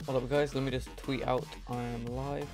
Hold up guys, let me just tweet out I am live.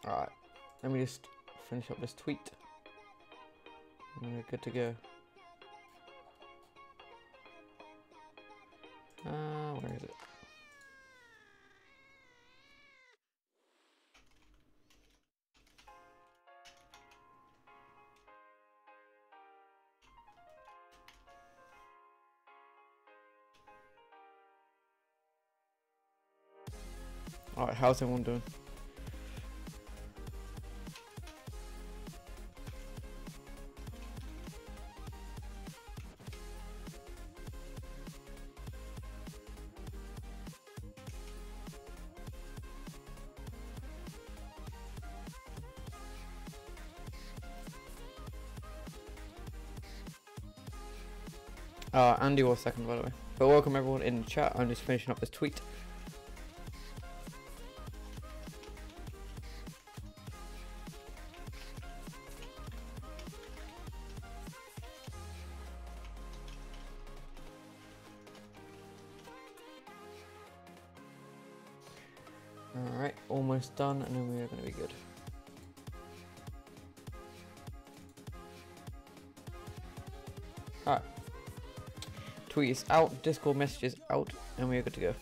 Alright, let me just finish up this tweet. And we're good to go. Where is it? Alright, how's everyone doing? Andy was second, by the way. But welcome everyone in the chat. I'm just finishing up this tweet. Alright, almost done, and then we are going to be good. Alright. Tweet is out, Discord messages out, and we are good to go.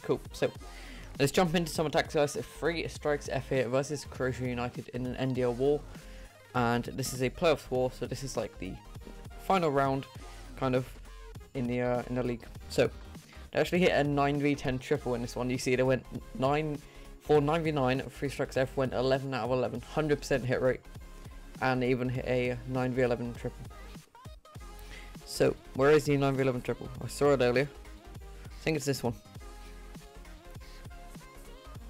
Cool, so let's jump into some attacks guys. 3 strikes F8 versus Croatia United in an NDL war, and this is a playoffs war, so this is like the final round kind of in the league. So they actually hit a 9v10 triple in this one. You see they went 9 for 9v9, 3 strikes F went 11 out of 11, 100% hit rate, and they even hit a 9v11 triple. So, where is the 9v11 triple? I saw it earlier. I think it's this one.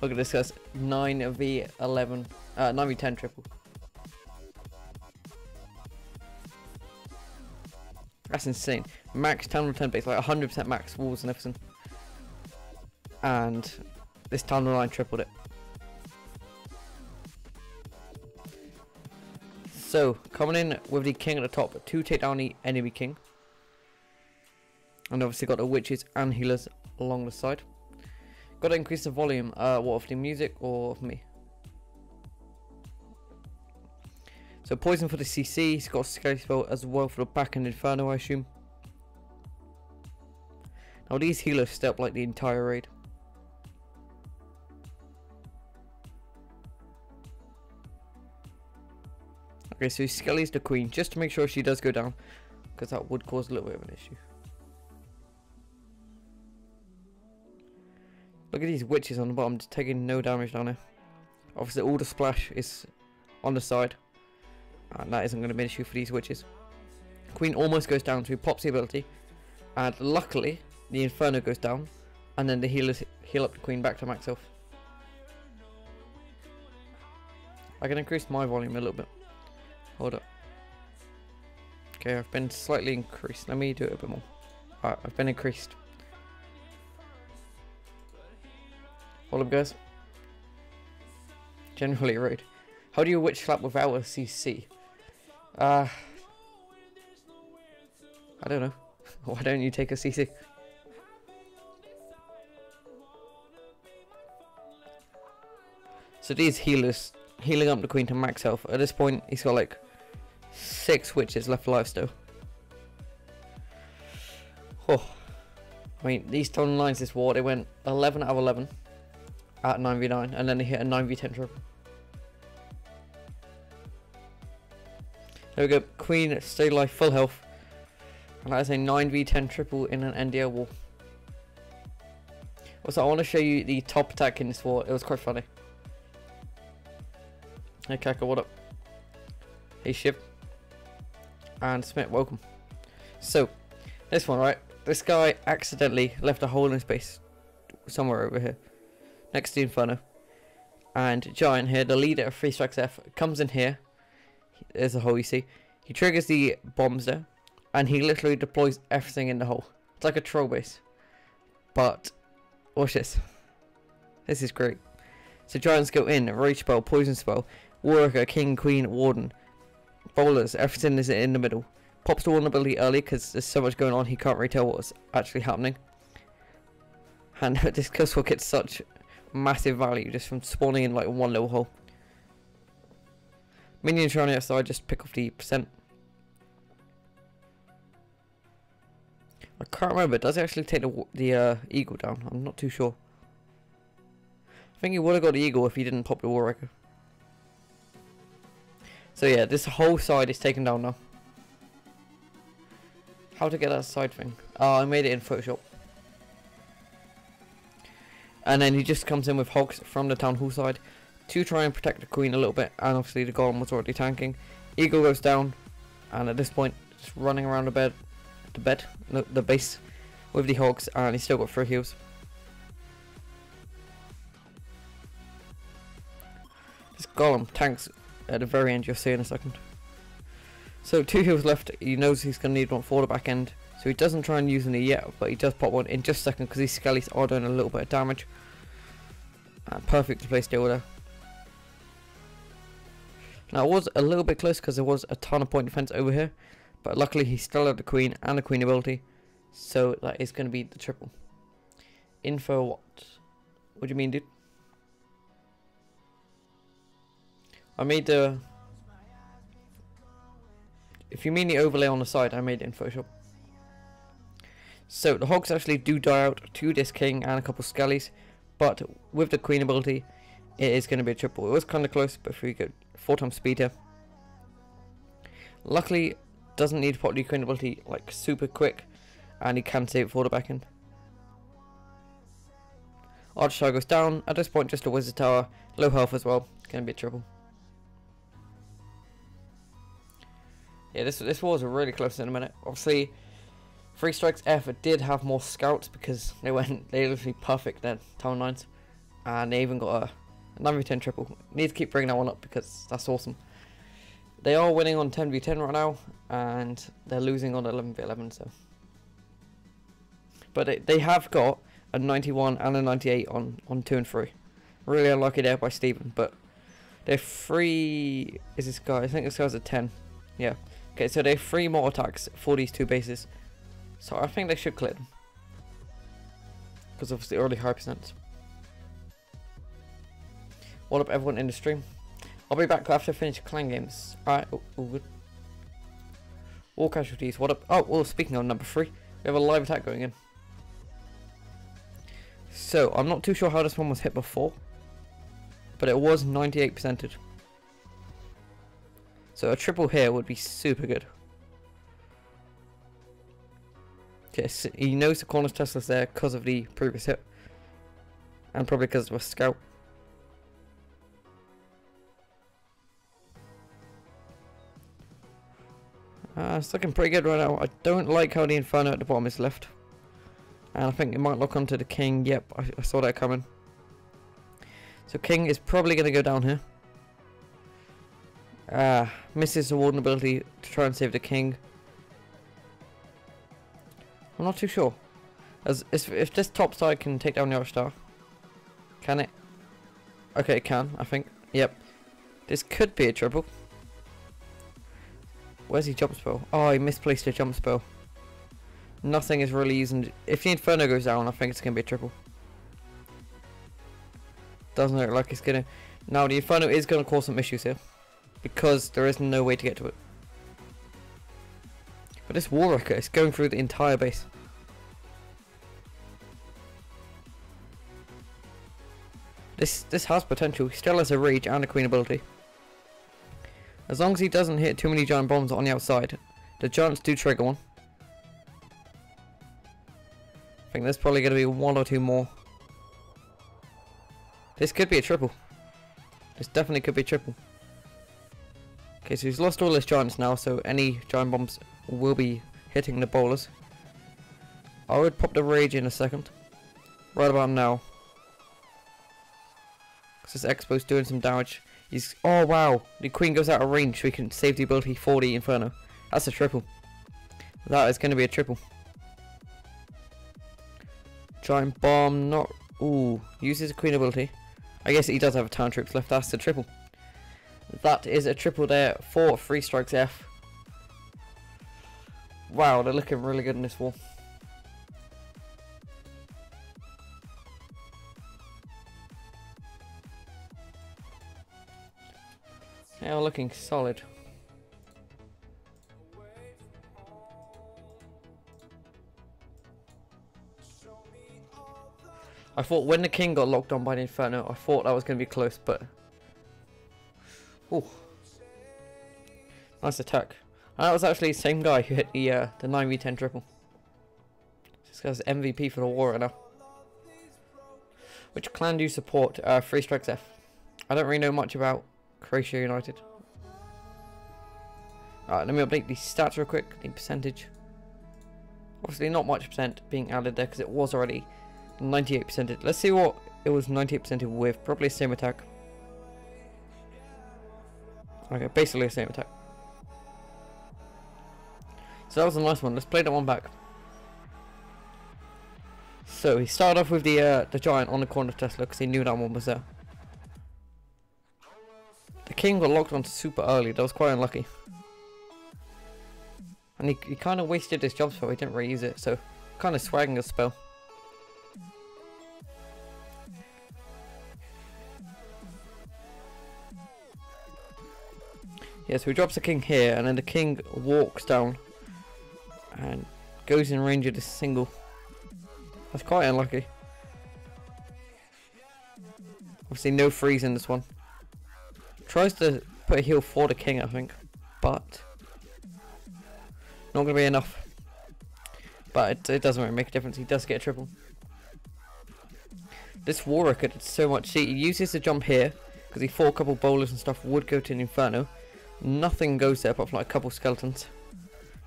Look at this guys, 9v11, 9v10 triple. That's insane. Max 10 return base, like 100% max walls and everything. And this time the line tripled it. So, coming in with the king at the top to take down the enemy king. And obviously got the witches and healers along the side. Got to increase the volume, what, of the music or of me? So poison for the CC, he's got a scary spell as well for the back end inferno I assume. Now these healers stay up like the entire raid. Okay, so Skelly's the queen, just to make sure she does go down, because that would cause a little bit of an issue. Look at these witches on the bottom, just taking no damage down here. Obviously all the splash is on the side, and that isn't going to be an issue for these witches. Queen almost goes down, so he pops the ability, and luckily the inferno goes down, and then the healers heal up the queen back to max health. I can increase my volume a little bit. Hold up. Okay, I've been slightly increased. Let me do it a bit more. Alright, I've been increased. Hold up, guys. Generally raid. How do you witch slap without a CC? I don't know. Why don't you take a CC? So these healers healing up the queen to max health. At this point, he's got like 6 witches left alive still. Oh, I mean, these tunnel lines this war, they went 11 out of 11 at 9v9, and then they hit a 9v10 triple. There we go. Queen, stay alive, full health. And that is a 9v10 triple in an NDL war. Also, I want to show you the top attack in this war. It was quite funny. Hey Kaka, what up? Hey Shiv. And Smith, welcome. So, this one, right? This guy accidentally left a hole in his base somewhere over here, next to the Inferno. And Giant here, the leader of 3 Strikes F, comes in here. There's a hole, you see. He triggers the bombs there, and he literally deploys everything in the hole. It's like a troll base. But, watch this. This is great. So Giants go in, Rage Spell, Poison Spell, Warwicker, King, Queen, Warden, Bowlers, everything is in the middle. Pops the vulnerability early because there's so much going on he can't really tell what's actually happening. And this kill sword gets such massive value just from spawning in like one little hole. Minions are on the outside, just pick off the percent. I can't remember, does it actually take the eagle down? I'm not too sure. I think he would have got the eagle if he didn't pop the Warwicker. So yeah, this whole side is taken down now. How to get that side thing? Oh, I made it in Photoshop. And then he just comes in with hogs from the town hall side to try and protect the queen a little bit. And obviously the golem was already tanking. Eagle goes down, and at this point, just running around the base with the hogs, and he's still got 3 heals. This golem tanks at the very end. You'll see in a second. So 2 heals left. He knows he's going to need one for the back end. So he doesn't try and use any yet, but he does pop one in just a second because these skellies are doing a little bit of damage. Perfectly placed deal there. Now it was a little bit close because there was a ton of point defense over here. But luckily he still had the queen and the queen ability. So that is going to be the triple. Info what? What do you mean, dude? I made the... If you mean the overlay on the side, I made it in Photoshop. So the hogs actually do die out to this king and a couple skellies, but with the queen ability, it is going to be a triple. It was kind of close, but pretty good. 4 times speed here. Luckily, doesn't need to pop the queen ability like super quick, and he can save it for the back end. Archer Tower goes down. At this point, just a wizard tower, low health as well. It's going to be a triple. Yeah, this war was really close in a minute. Obviously, 3 Strikes F did have more scouts because they literally perfect their town lines, and they even got a 9v10 triple. Need to keep bringing that one up because that's awesome. They are winning on 10v10 right now, and they're losing on 11v11. So, but they have got a 91 and a 98 on 2 and 3. Really unlucky there by Steven, but they're 3. Is this guy? I think this guy's a 10. Yeah. Okay, so they have 3 more attacks for these 2 bases. So I think they should clear them. Because obviously already high percent. What up everyone in the stream? I'll be back after I finish clan games. Alright, all good. All casualties, what up? Oh, well, speaking of number 3, we have a live attack going in. So, I'm not too sure how this one was hit before, but it was 98%ed. So a triple here would be super good. Okay, so he knows the corner Tesla's there because of the previous hit. And probably because of a scout. It's looking pretty good right now. I don't like how the Inferno at the bottom is left. And I think it might lock onto the King. Yep, I saw that coming. So King is probably going to go down here. Misses the Warden ability to try and save the King. I'm not too sure. If this top side can take down the Arch Star. Can it? Okay, it can, I think. Yep. This could be a triple. Where's his jump spell? Oh, he misplaced a jump spell. Nothing is really using... If the Inferno goes down, I think it's going to be a triple. Doesn't look like it's going to... Now, the Inferno is going to cause some issues here. Because there is no way to get to it. But this Warwicker is going through the entire base. This has potential. He still has a Rage and a Queen ability. As long as he doesn't hit too many giant bombs on the outside, the giants do trigger one. I think there's probably going to be one or two more. This could be a triple. This definitely could be a triple. Okay, so he's lost all his giants now, so any giant bombs will be hitting the bowlers. I would pop the rage in a second. Right about now. Because this Expo's doing some damage. He's... Oh wow! The queen goes out of range so he can save the ability for the Inferno. That's a triple. That is going to be a triple. Giant bomb, not... Ooh, uses a queen ability. I guess he does have a town troops left. That's a triple. That is a triple there for 3 strikes F. Wow, they're looking really good in this war. They are looking solid. I thought when the king got locked on by the Inferno, I thought that was going to be close, but... Ooh. Nice attack. And that was actually the same guy who hit the 9v10 triple. This guy's MVP for the war right now. Which clan do you support? 3 strikes F. I don't really know much about CROATIA United. Alright, let me update the stats real quick. The percentage. Obviously not much percent being added there because it was already 98%. Let's see what it was 98% with. Probably the same attack. Okay, basically the same attack. So that was a nice one. Let's play that one back. So he started off with the giant on the corner of Tesla because he knew that one was there. The king got locked on super early. That was quite unlucky. And he kind of wasted his jump spell. He didn't really use it, so kind of swagging a spell. Yeah, so he drops the king here, and then the king walks down and goes in range of this single. That's quite unlucky. Obviously no freeze in this one. Tries to put a heal for the king, I think, but not going to be enough. But it doesn't really make a difference. He does get a triple. This Warwick did so much. See, he uses the jump here because he thought a couple bowlers and stuff would go to an Inferno. Nothing goes there apart from like a couple skeletons.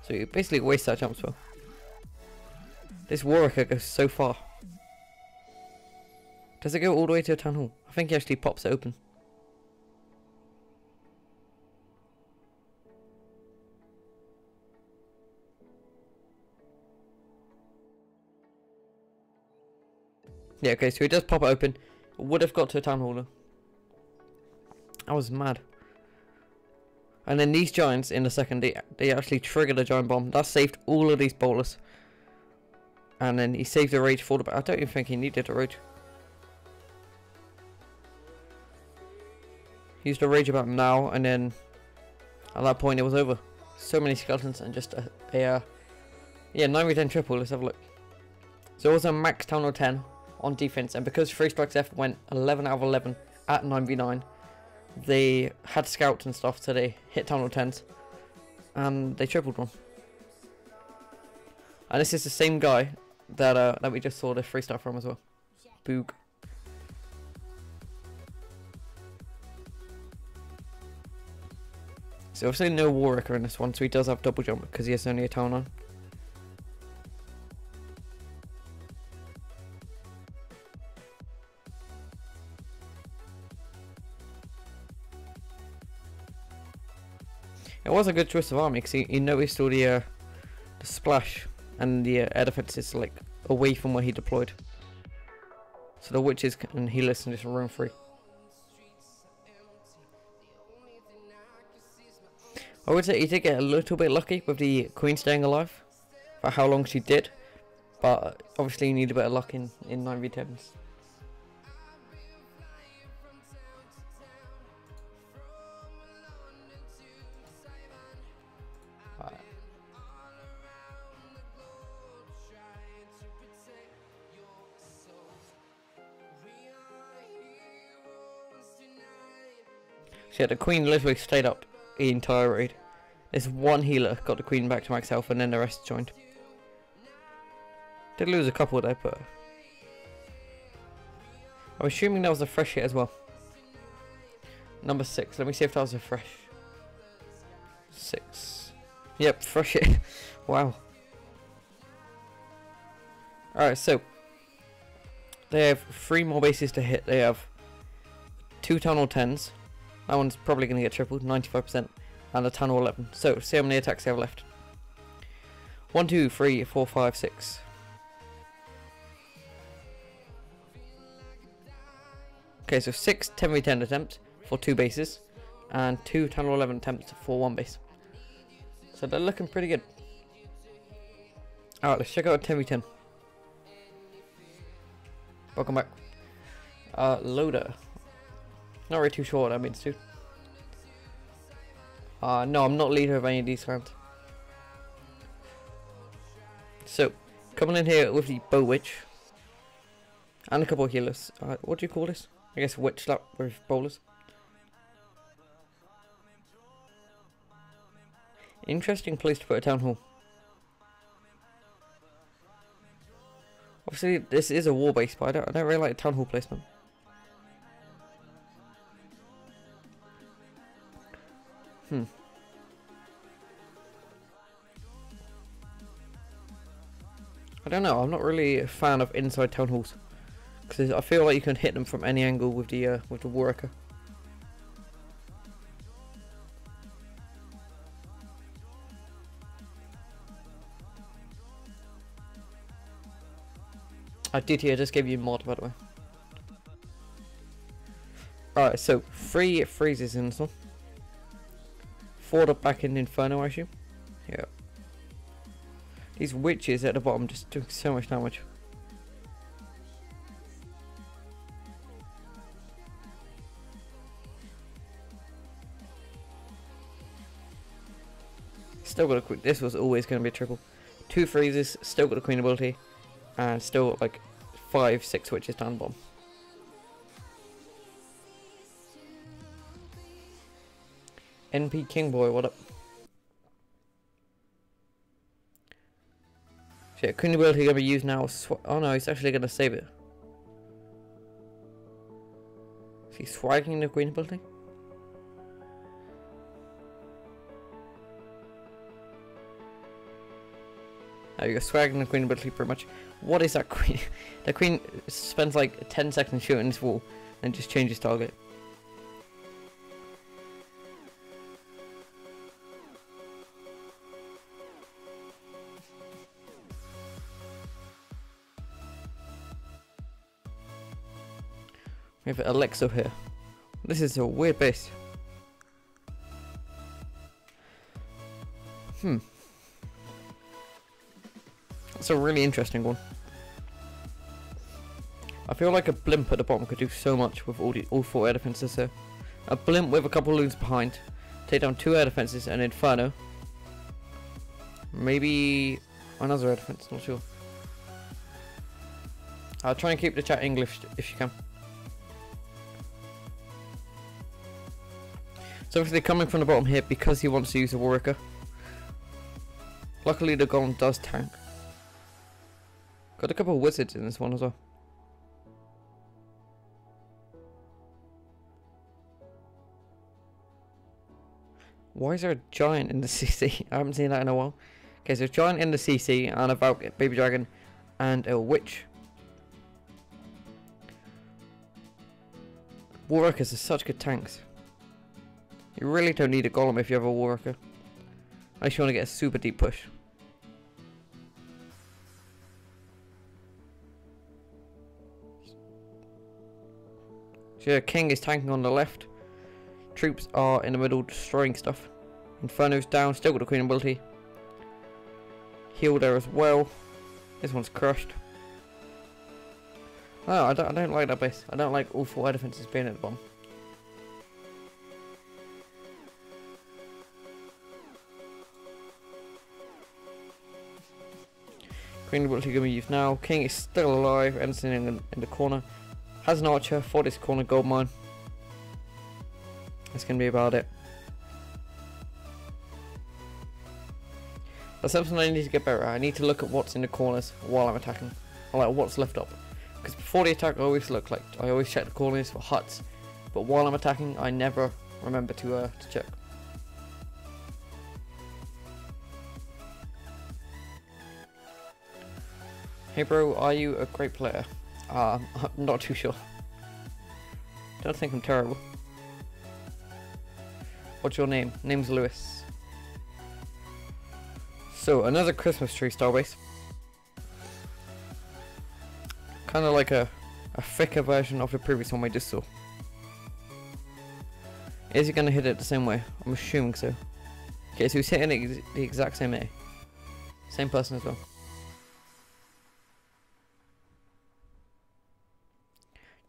So you basically waste that jump spell. This Warwick goes so far. Does it go all the way to a town hall? I think he actually pops it open. Yeah, okay, so he does pop it open. Would have got to a town hall though. I was mad. And then these giants in the second, they actually triggered a giant bomb. That saved all of these bowlers. And then he saved the rage for the... I don't even think he needed a rage. He used a rage about now, and then at that point it was over. So many skeletons and just yeah, 9v10 triple. Let's have a look. So it was a max town hall 10 on defense, and because 3 strikes F went 11 out of 11 at 9v9, they had scouts and stuff, so they hit town hall 10s and they tripled one. And this is the same guy that we just saw the 3-star from as well. Boog. So obviously no Warwicker in this one, so he does have double jump because he has only a town on. It was a good choice of army because he noticed all the splash and the air defenses like away from where he deployed. So the witches and healers can just run free. I would say he did get a little bit lucky with the queen staying alive for how long she did, but obviously you need a bit of luck in 9v10s. So yeah, the queen literally stayed up the entire raid. This one healer got the queen back to max health, and then the rest joined. Did lose a couple there, but I'm assuming that was a fresh hit as well. Number 6. Let me see if that was a fresh. 6. Yep, fresh hit. Wow. Alright, so they have 3 more bases to hit. They have 2 Town Hall 10s. That one's probably going to get tripled, 95%. And a Town Hall 11. So, see how many attacks they have left. 1, 2, 3, 4, 5, 6. Okay, so 6 10v10 attempts for 2 bases. And 2 Town Hall 11 attempts for 1 base. So they're looking pretty good. Alright, let's check out a 10v10. Welcome back. Loader. Not really too sure what that means, dude. No, I'm not leader of any of these clans. So, coming in here with the Bow Witch. And a couple of healers. What do you call this? I guess Witch Slap with bowlers. Interesting place to put a Town Hall. Obviously, this is a war base, but I don't really like Town Hall placement. I don't know. I'm not really a fan of inside Town Halls because I feel like you can hit them from any angle with the worker. I did here, just gave you a mod, by the way. Alright, so 3 freezes in this one. 4 up back in Inferno, I assume. Yeah. These witches at the bottom just doing so much damage. Still got a queen. This was always going to be a triple. 2 freezes, still got a queen ability. And still like 5, 6 witches down the bottom. NP Kingboy, what up? Shit, queen ability gonna be used now. Oh no, he's actually gonna save it. Is he swagging the queen ability? There you go, swagging the queen ability pretty much. What is that queen? The queen spends like 10 seconds shooting this wall and just changes target. We have Alexa here. This is a weird base. That's a really interesting one. I feel like a blimp at the bottom could do so much with all 4 air defenses here. A blimp with a couple of loons behind. Take down 2 air defenses and Inferno. Maybe another air defense, not sure. I'll try and keep the chat English if you can. So obviously coming from the bottom here because he wants to use a Warwicker. Luckily the golem does tank. Got a couple of wizards in this one as well. Why is there a giant in the CC? I haven't seen that in a while. Okay, so a giant in the CC and a baby dragon and a witch. Warwickers are such good tanks. You really don't need a golem if you have a Warwicker. Unless you want to get a super deep push. So yeah, King is tanking on the left. Troops are in the middle destroying stuff. Inferno's down, still got a queen ability. Heal there as well. This one's crushed. Oh, I don't like that base. I don't like all 4 air defenses being at the bottom. Queen ability going to be used now. King is still alive. Anderson in the corner. Has an archer for this corner gold mine. That's going to be about it. That's something I need to get better at. I need to look at what's in the corners while I'm attacking, or like what's left up. Because before the attack, I always check the corners for huts, but while I'm attacking, I never remember to check. Hey bro, are you a great player? I'm not too sure. Don't think I'm terrible. What's your name? Name's Lewis. So, another Christmas tree starbase. Kind of like a thicker version of the previous one we just saw. Is he going to hit it the same way? I'm assuming so. Okay, so he's hitting it the exact same way. Same person as well.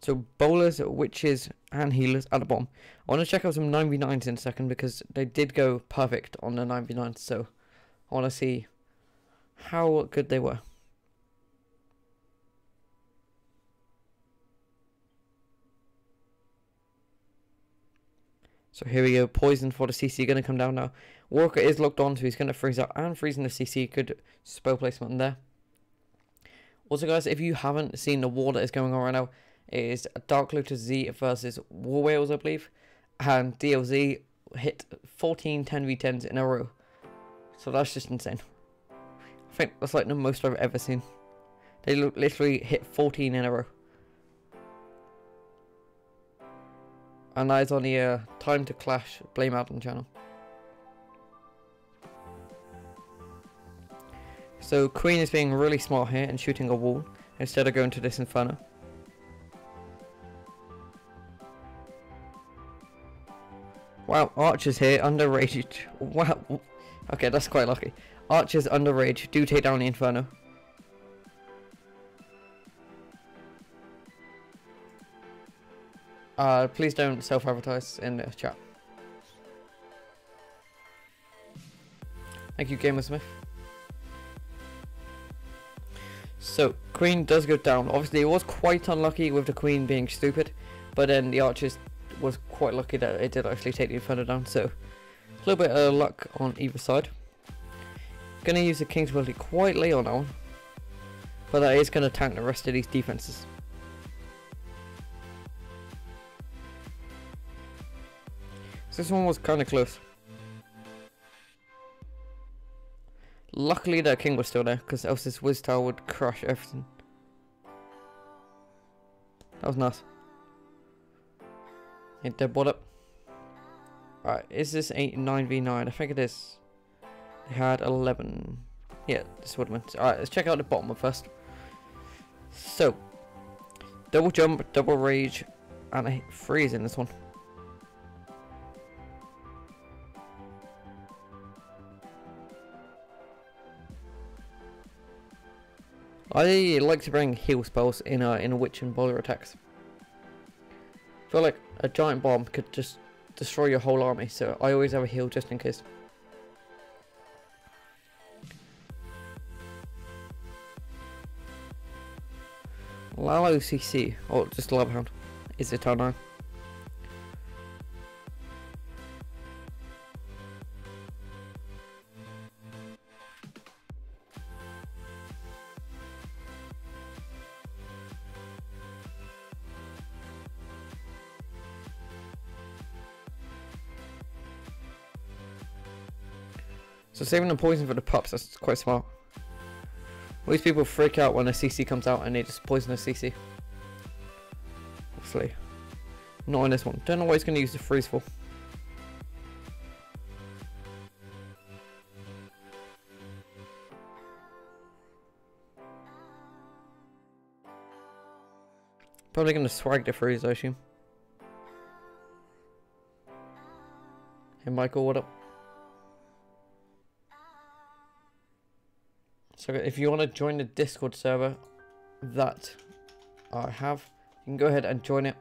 So bowlers, witches, and healers at the bottom. I want to check out some 9v9s in a second because they did go perfect on the 9v9s. So I want to see how good they were. So here we go. Poison for the CC going to come down now. Walker is locked on, so he's going to freeze out and freezing the CC. Good spell placement there. Also, guys, if you haven't seen the war that is going on right now, it is Dark Lotus Z versus War Whales, I believe, and DLZ hit 14 10v10s in a row. So that's just insane. I think that's like the most I've ever seen. They literally hit 14 in a row. And that is on the Time to Clash Blame Adam channel. So Queen is being really smart here and shooting a wall instead of going to this Inferno. Wow, Archer's here, under rage. Wow. Okay, that's quite lucky. Archers under rage do take down the Inferno. Please don't self-advertise in the chat. Thank you, Gamersmith. So, Queen does go down. Obviously, it was quite unlucky with the Queen being stupid, but then the Archers was quite lucky that it did actually take the Inferno down, so a little bit of luck on either side. Gonna use the King's ability quite late on that one, but that is gonna tank the rest of these defenses. So this one was kinda close. Luckily that King was still there, because else this Wiz Tower would crush everything. That was nice. Hit dead bot up. Alright, is this a 9v9? I think it is. They had 11. Yeah, this would have been. Alright, let's check out the bottom one first. So, double jump, double rage, and a freeze in this one. I like to bring heal spells in a witch and bowler attacks. I feel like a giant bomb could just destroy your whole army, so I always have a heal just in case. Lalo CC, or just Lava Hound, is it turn 9? So saving the poison for the pups, that's quite smart. All these people freak out when a CC comes out and they just poison a CC. Obviously. Not in this one. Don't know what he's going to use the freeze for. Probably going to swag the freeze, I assume. Hey Michael, what up? So if you want to join the Discord server that I have, you can go ahead and join it,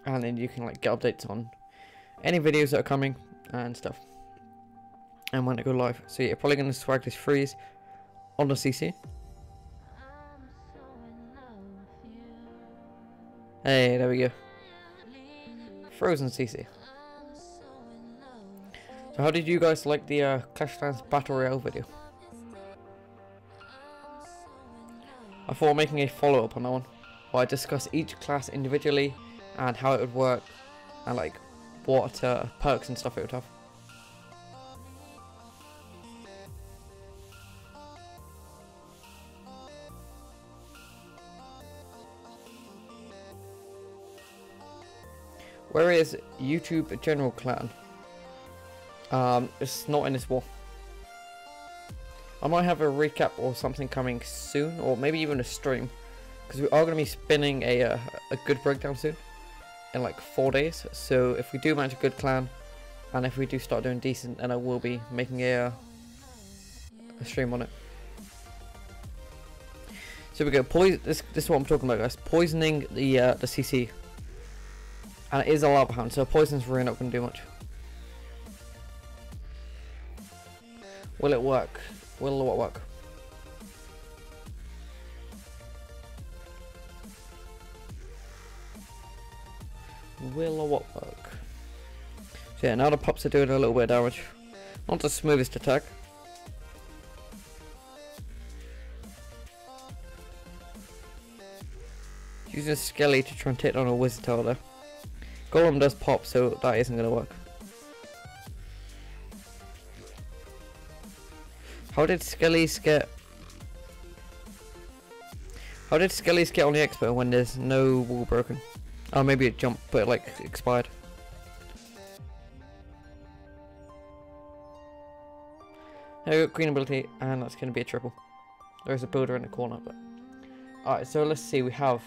and then you can like get updates on any videos that are coming and stuff, and when they go live. So yeah, you're probably going to swag this freeze on the CC. Hey, there we go. Frozen CC. So how did you guys like the Clash of Clans Battle Royale video? I thought of making a follow-up on that one, where I discuss each class individually and how it would work, and like what perks and stuff it would have. Where is YouTube General Clan? It's not in this war. I might have a recap or something coming soon, or maybe even a stream, because we are going to be spinning a good breakdown soon, in like 4 days. So if we do manage a good clan, and if we do start doing decent, then I will be making a stream on it. So we go. This is what I'm talking about, guys. Poisoning the CC. And it is a lava hound, so poison's really not going to do much. Will it work? Will what work? Will or what work? So yeah, now the pups are doing a little bit of damage. Not the smoothest attack. Using Skelly to try and take on a wizard tower there. Golem does pop, so that isn't going to work. How did Skellies get on the expo when there's no wall broken? Oh, maybe it jumped, but it like expired. There we go, queen ability, and that's going to be a triple. There's a builder in the corner, but alright. So let's see. We have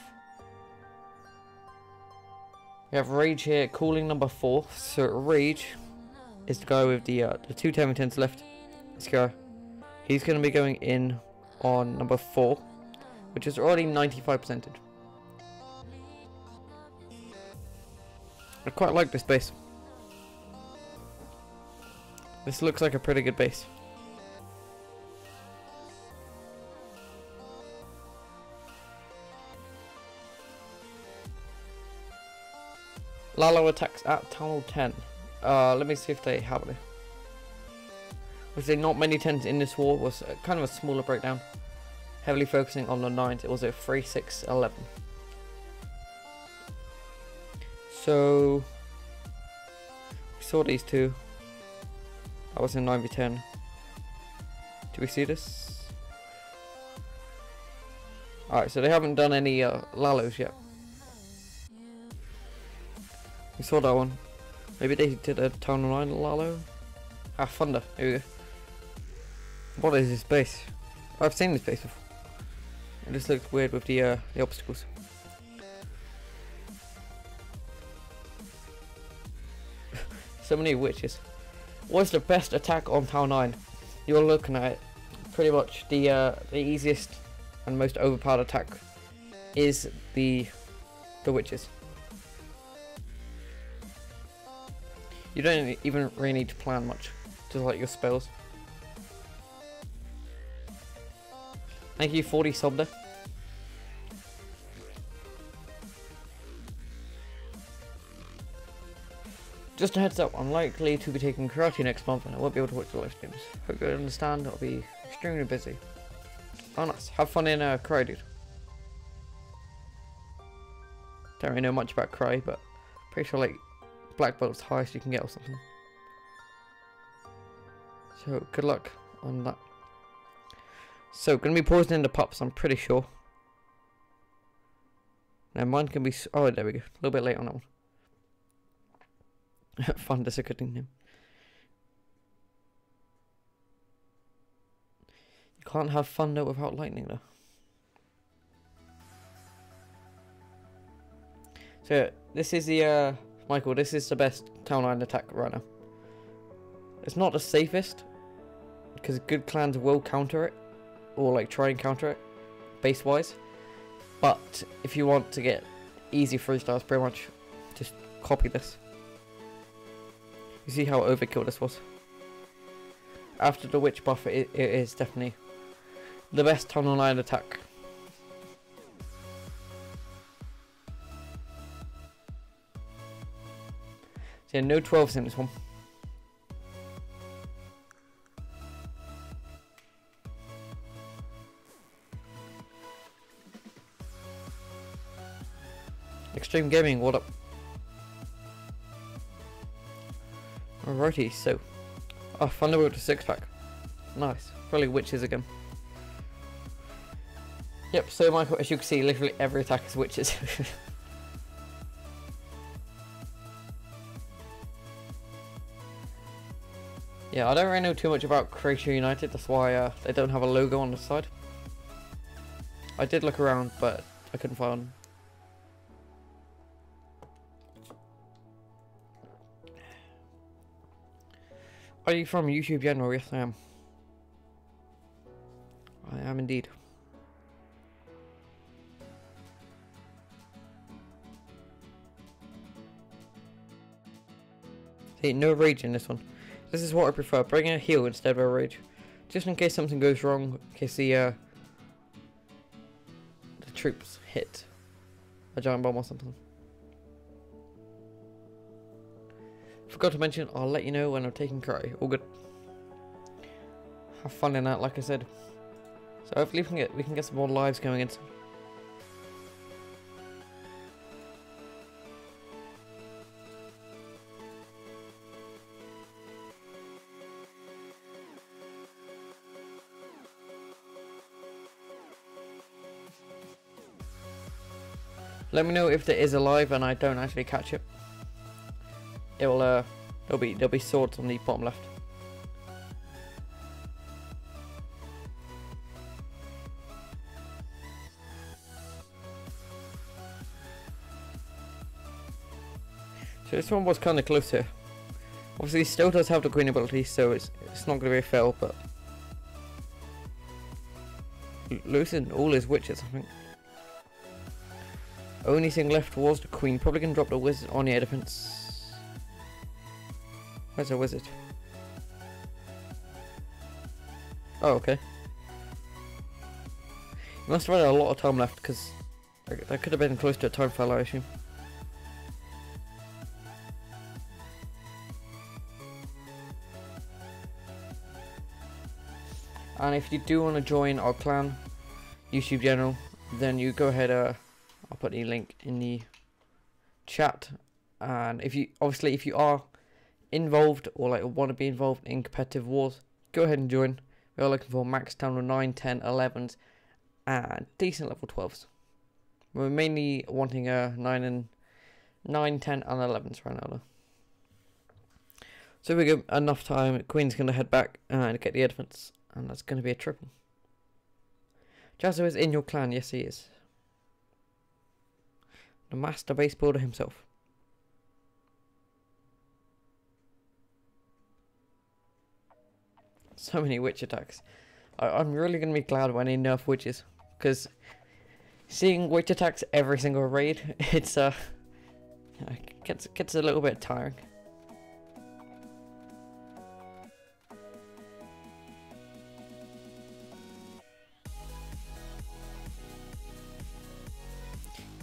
Rage here, cooling number 4. So Rage is the guy with the 2 Temingtons left. This guy. He's going to be going in on number 4, which is already 95%. I quite like this base. This looks like a pretty good base. Lalo attacks at Tunnel 10. Let me see if they have it. Was there not many 10s in this war? Was kind of a smaller breakdown. Heavily focusing on the 9s. It was a 3, 6, 11. So we saw these two. That was in 9v10. Do we see this? Alright, so they haven't done any Lalos yet. We saw that one. Maybe they did a Town 9 Lalo? Ah, Thunder. Here we go. What is this base? I've seen this base before. It just looked weird with the obstacles. So many witches. What's the best attack on Town 9? You're looking at it. Pretty much the easiest and most overpowered attack is the witches. You don't even really need to plan much, just like your spells. Thank you, 40 Sobda. Just a heads up, I'm likely to be taking CROATIA next month and I won't be able to watch the live streams. Hope you understand, I'll be extremely busy. Oh nice, have fun in Cry, dude. Don't really know much about Cry, but pretty sure like black belt's highest you can get or something. So good luck on that. So gonna be poisoning the pups, I'm pretty sure. Now mine can be, oh there we go, a little bit late on that one. Fun, that's a good name. You can't have thunder without lightning though. So this is the Michael, this is the best Town 9 attack right now. It's not the safest, because good clans will counter it, or like try and counter it, base wise. But if you want to get easy 3 stars, pretty much just copy this. You see how overkill this was. After the witch buff, it is definitely the best Town 9 attack. So yeah, no 12s in this one. Extreme Gaming, what up? Alrighty, so. Oh, Thunderbolt to 6-pack. Nice. Probably witches again. Yep, so Michael, as you can see, literally every attack is witches. Yeah, I don't really know too much about CROATIA United, that's why they don't have a logo on the side. I did look around, but I couldn't find one. Are you from YouTube General? Yes, I am. I am indeed. See, no rage in this one. This is what I prefer, bringing a heal instead of a rage. Just in case something goes wrong, in case the troops hit a giant bomb or something. Forgot to mention, I'll let you know when I'm taking karate. All good. Have fun in that, like I said. So hopefully we can get some more lives going in. Let me know if there is a live and I don't actually catch it. It will there'll be swords on the bottom left. So this one was kind of close here. Obviously, he still does have the queen ability, so it's not going to be a fail. But losing all his witches, I think. Only thing left was the queen. Probably gonna drop the wizard on the air defense. Where's the wizard? Oh, okay. You must have had a lot of time left because that could have been close to a time fell, I assume. And if you do want to join our clan, YouTube General, then you go ahead. I'll put the link in the chat. And if you are involved or like want to be involved in competitive wars, go ahead and join. We are looking for max town of 9, 10, 11s, and decent level 12s. We're mainly wanting 9, 10, and 11s right now though. So we give enough time. Queen's gonna head back and get the defense, and that's gonna be a triple. Jazzo is in your clan, yes he is. The master base builder himself. So many witch attacks. I'm really going to be glad when they nerf witches, because seeing witch attacks every single raid, it's gets a little bit tiring.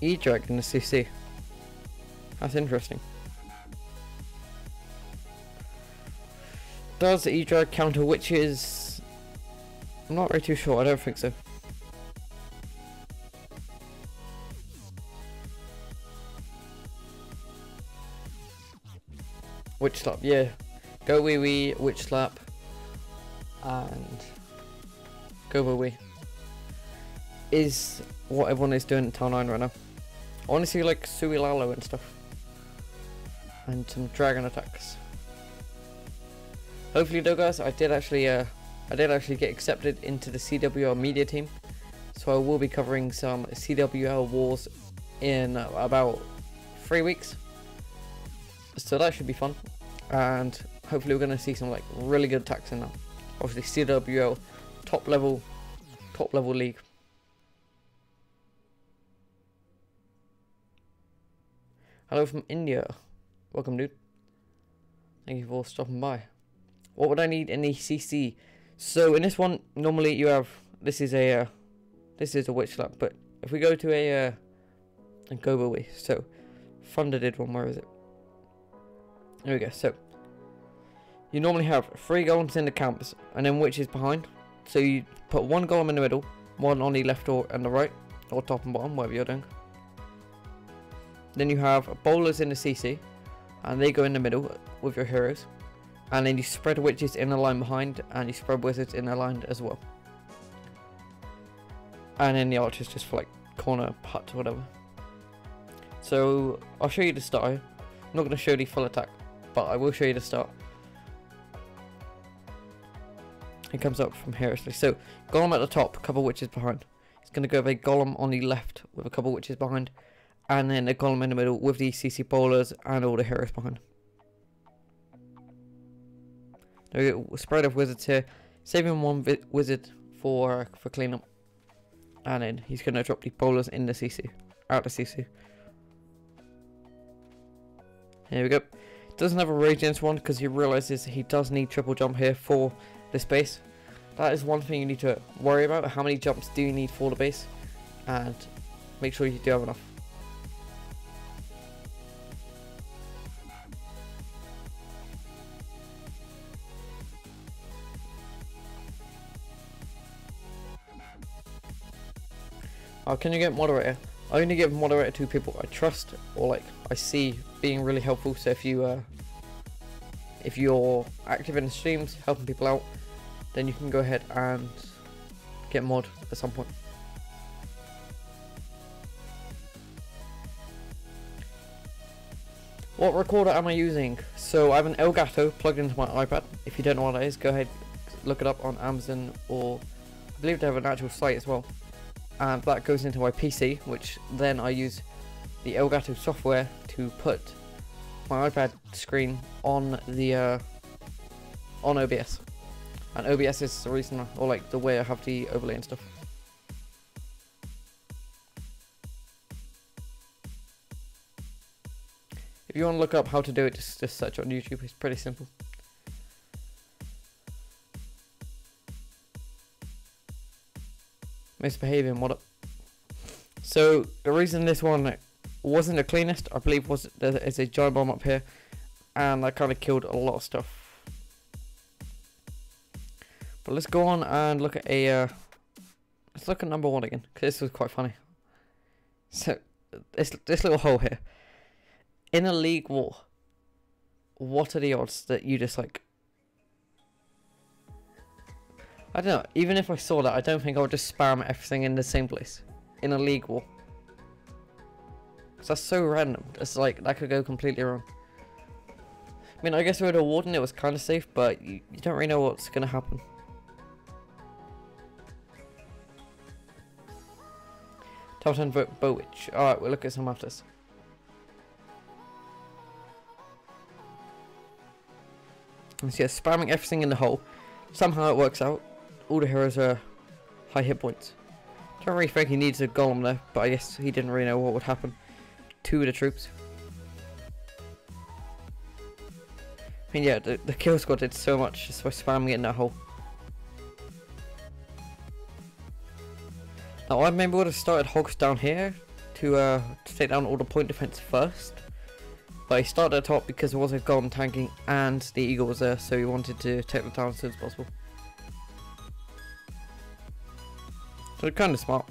E-Drag in the CC. That's interesting. Does E-Drag counter witches? I'm not really too sure, I don't think so. Witch slap, yeah. Go wee wee, witch slap, and go wee wee is what everyone is doing in Town 9 right now. I want to see like Sui Lalo and stuff, and some dragon attacks. Hopefully though guys, I did actually get accepted into the CWL media team, so I will be covering some CWL wars in about 3 weeks, so that should be fun, and hopefully we're going to see some like really good attacks in that. Obviously CWL top level league. Hello from India. Welcome, dude. Thank you for stopping by. What would I need in the CC? So in this one, normally you have this is a witch slap, but if we go to a Gobowi, so Thunder did one. Where is it? There we go. So you normally have 3 golems in the camps, and then witches behind. So you put 1 golem in the middle, 1 on the left or and the right, or top and bottom, whatever you're doing. Then you have bowlers in the CC, and they go in the middle with your heroes. And then you spread witches in a line behind, and you spread wizards in a line as well. And then the archers just for like corner, putt, whatever. So I'll show you the start. I'm not going to show the full attack, but I will show you the start. It comes up from here actually. So golem at the top, a couple witches behind. It's going to go with a golem on the left with a couple witches behind, and then a golem in the middle with the CC bowlers and all the heroes behind. There we go, spread of wizards here, saving one wizard for cleanup, and then he's going to drop the bowlers in the CC, out the CC. Here we go. Doesn't have a rage against one because he realizes he does need triple jump here for this base. That is one thing you need to worry about. How many jumps do you need for the base, and make sure you do have enough. Can you get moderator? I only give moderator to people I trust or like I see being really helpful. So if you're active in the streams helping people out, then you can go ahead and get mod at some point. What recorder am I using? So I have an Elgato plugged into my iPad. If you don't know what that is, go ahead, look it up on Amazon, or I believe they have an actual site as well. And that goes into my PC, which then I use the Elgato software to put my iPad screen on the on OBS. And OBS is the reason, or like the way I have the overlay and stuff. If you want to look up how to do it, just search on YouTube. It's pretty simple. Misbehaving, what up? So the reason this one wasn't the cleanest, I believe, was there's a giant bomb up here, and I kind of killed a lot of stuff. But let's go on and look at let's look at number 1 again, because this was quite funny. So this little hole here in a league war. What are the odds that you just like? I don't know, even if I saw that, I don't think I would just spam everything in the same place in a league war. Because that's so random. It's like, that could go completely wrong. I mean, I guess with a warden it was kind of safe, but you don't really know what's going to happen. Top 10 vote Bowitch. Alright, we'll look at some after this. And so yeah, spamming everything in the hole. Somehow it works out. All the heroes are high hit points. Don't really think he needs a golem there, but I guess he didn't really know what would happen to the troops. I mean, yeah, the kill squad did so much just by spamming it in that hole. Now I maybe would have started Hogs down here to take down all the point defense first, but he started at the top because there was a golem tanking and the eagle was there, so he wanted to take them down as soon as possible. So kind of smart.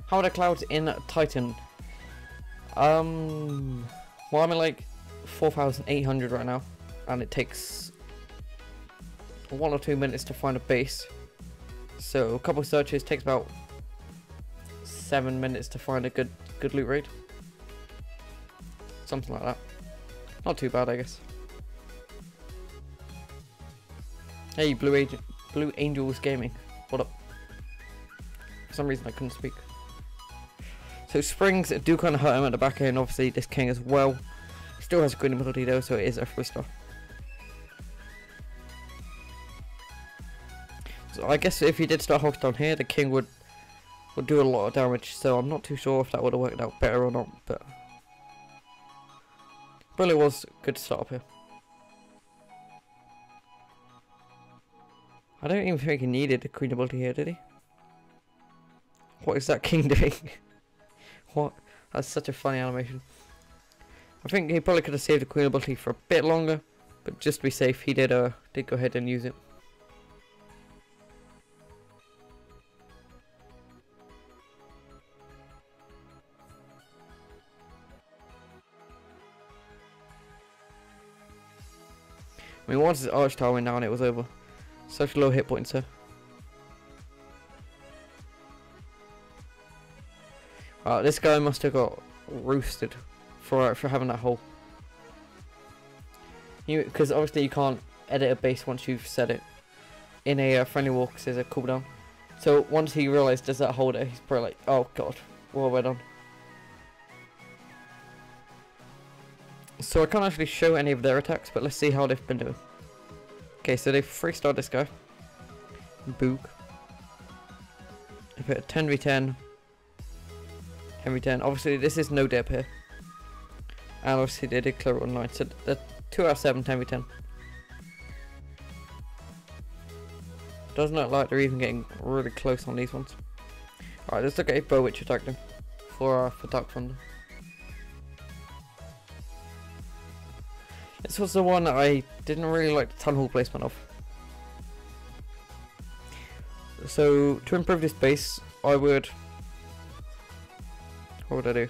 How are the clouds in Titan? Well, I'm at like 4,800 right now, and it takes 1 or 2 minutes to find a base. So a couple of searches takes about 7 minutes to find a good loot raid. Something like that. Not too bad, I guess. Hey, Blue Angels Gaming, what up? For some reason I couldn't speak. So springs do kind of hurt him at the back end. Obviously this king as well. Still has good ability though, so it is a 3-star. So I guess if he did start Hogs down here, the king would do a lot of damage. So I'm not too sure if that would have worked out better or not, but really was good to start up here. I don't even think he needed the queen ability here, did he? What is that king doing? What? That's such a funny animation. I think he probably could have saved the queen ability for a bit longer, but just to be safe, he did go ahead and use it. I mean, once his arch tower went down, it was over. Such low hit points here. This guy must have got roasted for having that hole. Because obviously you can't edit a base once you've set it in a friendly war because there's a cooldown. So once he realised there's that hole there, he's probably like, oh god, what have I done? So I can't actually show any of their attacks, but let's see how they've been doing. Okay, so they've 3-starred this guy. Boog. They put a 10v10. 10v10. Obviously this is no dip here. And obviously they did clear it online. So they're 2 out of 7 10v10. Doesn't look like they're even getting really close on these ones. Alright, let's look at a bow which attacked him for Dark Thunder. This was the one that I didn't really like the Town Hall placement of. So to improve this base, I would... What would I do?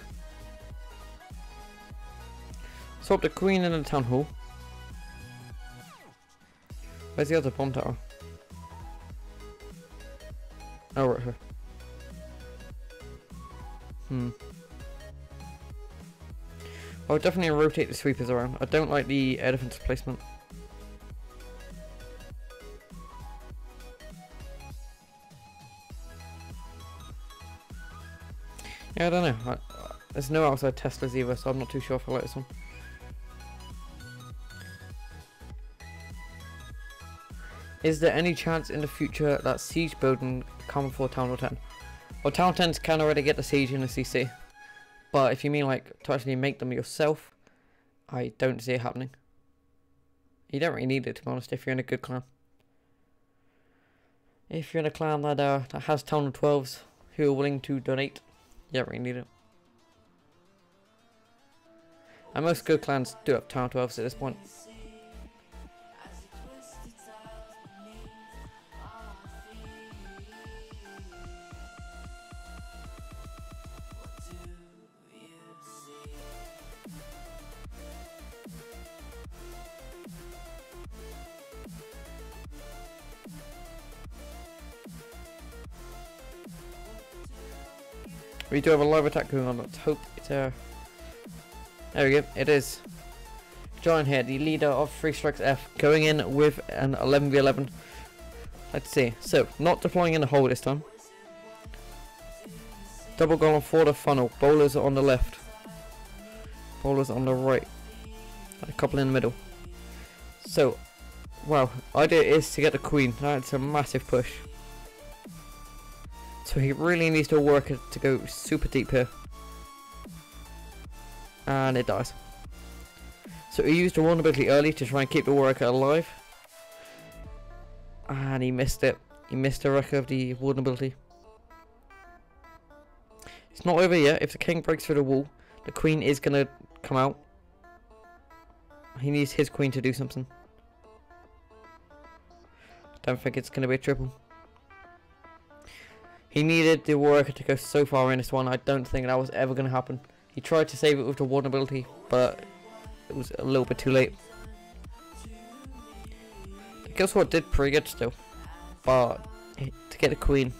Swap the Queen in the Town Hall. Where's the other bomb tower? Oh, right here. I would definitely rotate the sweepers around. I don't like the air defense placement. Yeah, I don't know. There's no outside Teslas either, so I'm not too sure if I like this one. Is there any chance in the future that siege building come for Town Hall 10? Well, Town 10s can already get the siege in the CC. But if you mean like to actually make them yourself, I don't see it happening. You don't really need it, to be honest, if you're in a good clan. If you're in a clan that has Town Hall 12s who are willing to donate, you don't really need it. And most good clans do have Town Hall 12s at this point. We do have a live attack going on. Let's hope it's there we go. It is. Giant here, the leader of 3 Strikes F, going in with an 11v11. Let's see. So, not deploying in the hole this time. Double golem for the funnel. Bowlers on the left. Bowlers on the right. And a couple in the middle. So, wow. Idea is to get the queen. That's a massive push. So he really needs to work it to go super deep here. And it dies. So he used a vulnerability early to try and keep the worker alive. And he missed it. He missed the wreck of the vulnerability. It's not over yet. If the king breaks through the wall, the queen is going to come out. He needs his queen to do something. Don't think it's going to be a triple. He needed the worker to go so far in this one. I don't think that was ever going to happen. He tried to save it with the vulnerability, but it was a little bit too late. The Kill Sword did pretty good still, but to get the queen.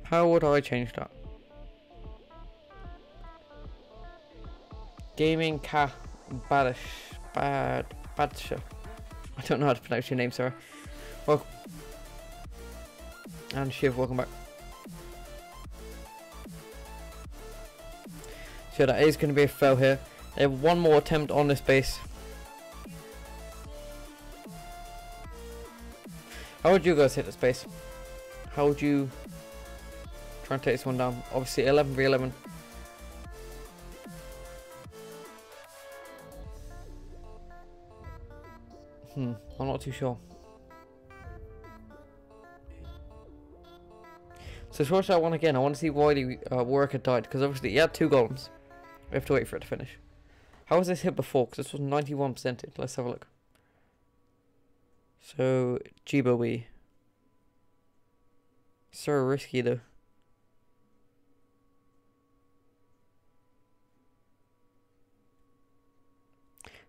How would I change that? Gaming Ka Badish Badsha. I don't know how to pronounce your name, sorry. Well, and Shiv, welcome back. So that is going to be a fail here. They have one more attempt on this base. How would you guys hit this base? How would you try and take this one down? Obviously 11v11. I'm not too sure. So let's watch that one again. I want to see why the worker died, because obviously he had 2 golems. We have to wait for it to finish. How was this hit before? Because this was 91%. Let's have a look. So Jibowie. So risky though.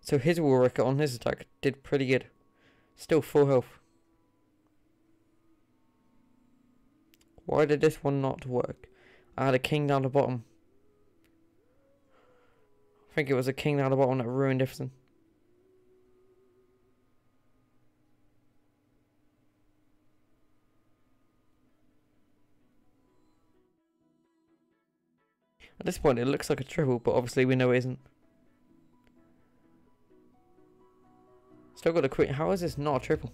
So his war record on his attack did pretty good. Still full health. Why did this one not work? I had a king down the bottom. I think it was a king down the bottom that ruined everything. At this point it looks like a triple, but obviously we know it isn't. Still got a queen. How is this not a triple?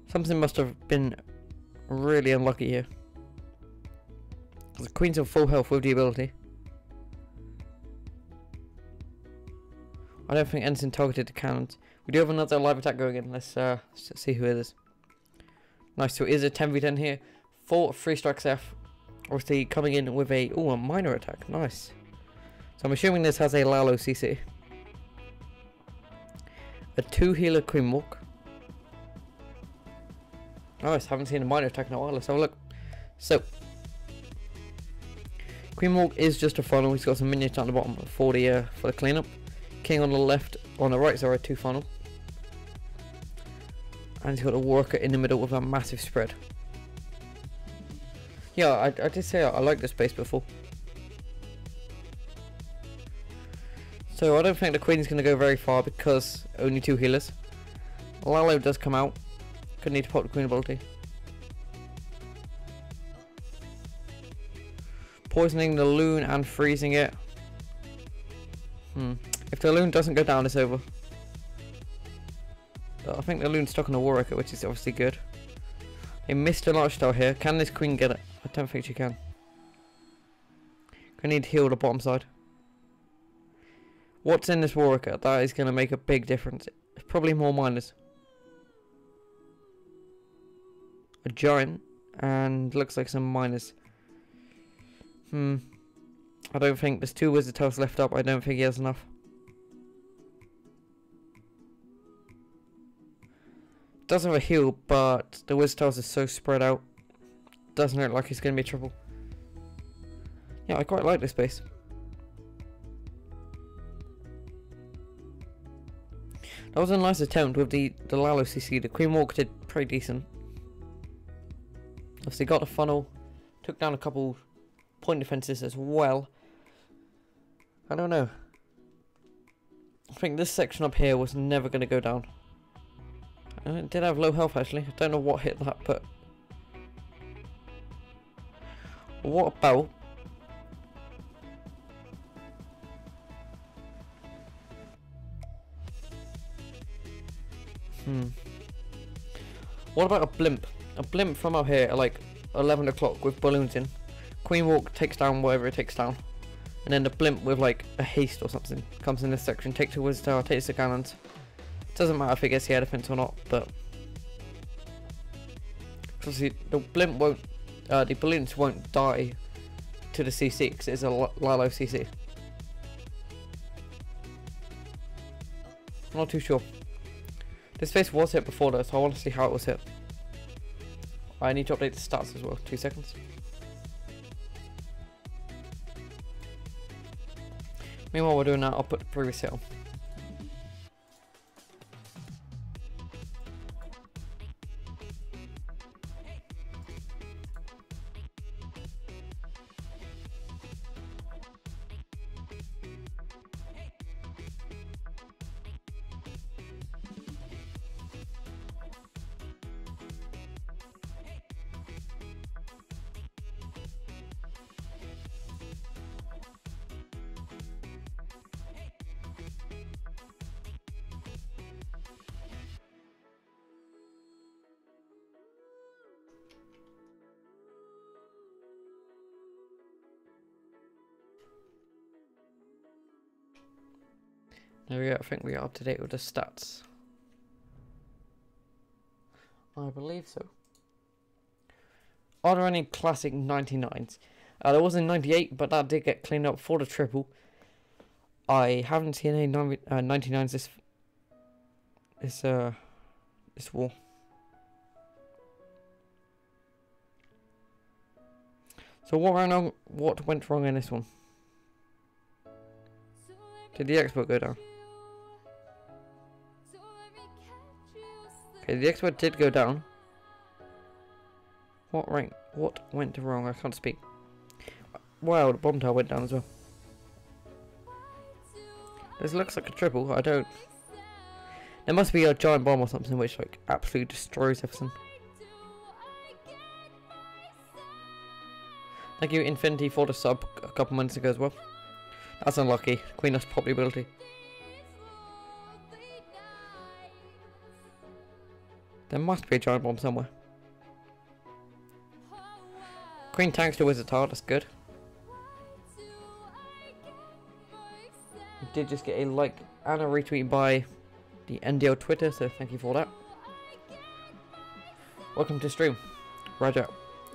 Something must have been really unlucky here. The queen's on full health with the ability. I don't think anything targeted the cannons. We do have another live attack going in. Let's see who it is. Nice, so it is a 10v10 here. 4 3 strikes F. Obviously coming in with a minor attack. Nice. So I'm assuming this has a Lalo CC. A 2 healer Queen Walk. Nice, haven't seen a minor attack in a while. Let's have a look. So Queen Walk is just a funnel. He's got some minions on the bottom for the cleanup. King on the left, on the right, sorry, 2 funnel. And he's got a worker in the middle with a massive spread. Yeah, I did say I like this base before. So I don't think the Queen's going to go very far because only 2 healers. Lalo does come out. Could need to pop the Queen ability. Poisoning the loon and freezing it. If the loon doesn't go down, it's over. But I think the loon's stuck on a war record, which is obviously good. They missed an arch star here. Can this queen get it? I don't think she can. I need to heal the bottom side. What's in this war record? That is going to make a big difference. It's probably more miners. A giant, and looks like some miners. I don't think there's 2 wizard towers left up. I don't think he has enough. Does have a heal, but the wizard towers are so spread out. Doesn't look like it's going to be a triple. Yeah, I quite like this base. That was a nice attempt with the Lalo CC. The Queen Walk did pretty decent. Obviously got the funnel. Took down a couple point defenses as well. I don't know. I think this section up here was never going to go down. It did have low health actually. I don't know what hit that, but what about what about a blimp? A blimp from up here at like 11 o'clock with balloons in. Queen Walk takes down whatever it takes down. And then the blimp with like a haste or something comes in this section, takes the wizard tower, takes the cannons. Doesn't matter if it gets the air defense or not, but obviously the blimp won't, the balloons won't die to the CC because it's a Lalo CC. I'm not too sure. This face was hit before though, so I want to see how it was hit. I need to update the stats as well. 2 seconds. Meanwhile we're doing that, I'll put the previous hit on. There we go, I think we are up to date with the stats. I believe so. Are there any classic 99s? There was a 98, but that did get cleaned up for the triple. I haven't seen any 99s this war. So what went wrong in this one? Did the export go down? Okay, the export did go down. What rank? What went wrong? I can't speak. Wow, the bomb tower went down as well. This looks like a triple. I don't. There must be a giant bomb or something which like absolutely destroys everything. Thank you, Infinity, for the sub a couple months ago as well. That's unlucky. Queen has probably ability. There must be a giant bomb somewhere. Queen tanks the wizard tower, that's good. Did just get a like and a retweet by the NDL Twitter, so thank you for that. Welcome to stream. Roger.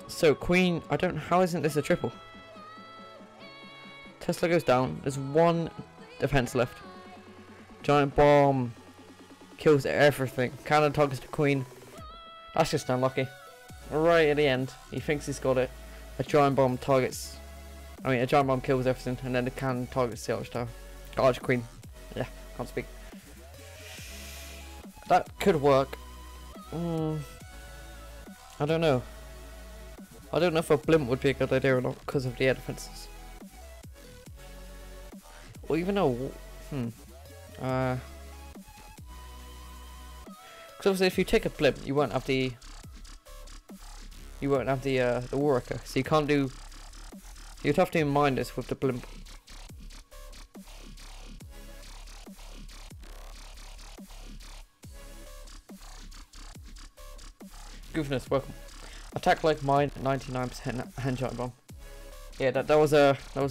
So Queen, I don't. How isn't this a triple? Tesla goes down. There's one defense left. Giant bomb kills everything. Cannon targets the Queen. That's just unlucky. Right at the end, he thinks he's got it. A giant bomb targets. A giant bomb kills everything, and then the cannon targets the Arch Tower. Arch Queen. Yeah, can't speak. That could work. I don't know. I don't know if a blimp would be a good idea or not because of the air defenses. Or even though, because obviously if you take a blimp, you won't have the Warwicker, so you can't do. You'd have to mind this with the blimp. Goofness, welcome. Attack like mine, 99% hand giant bomb. Yeah, that was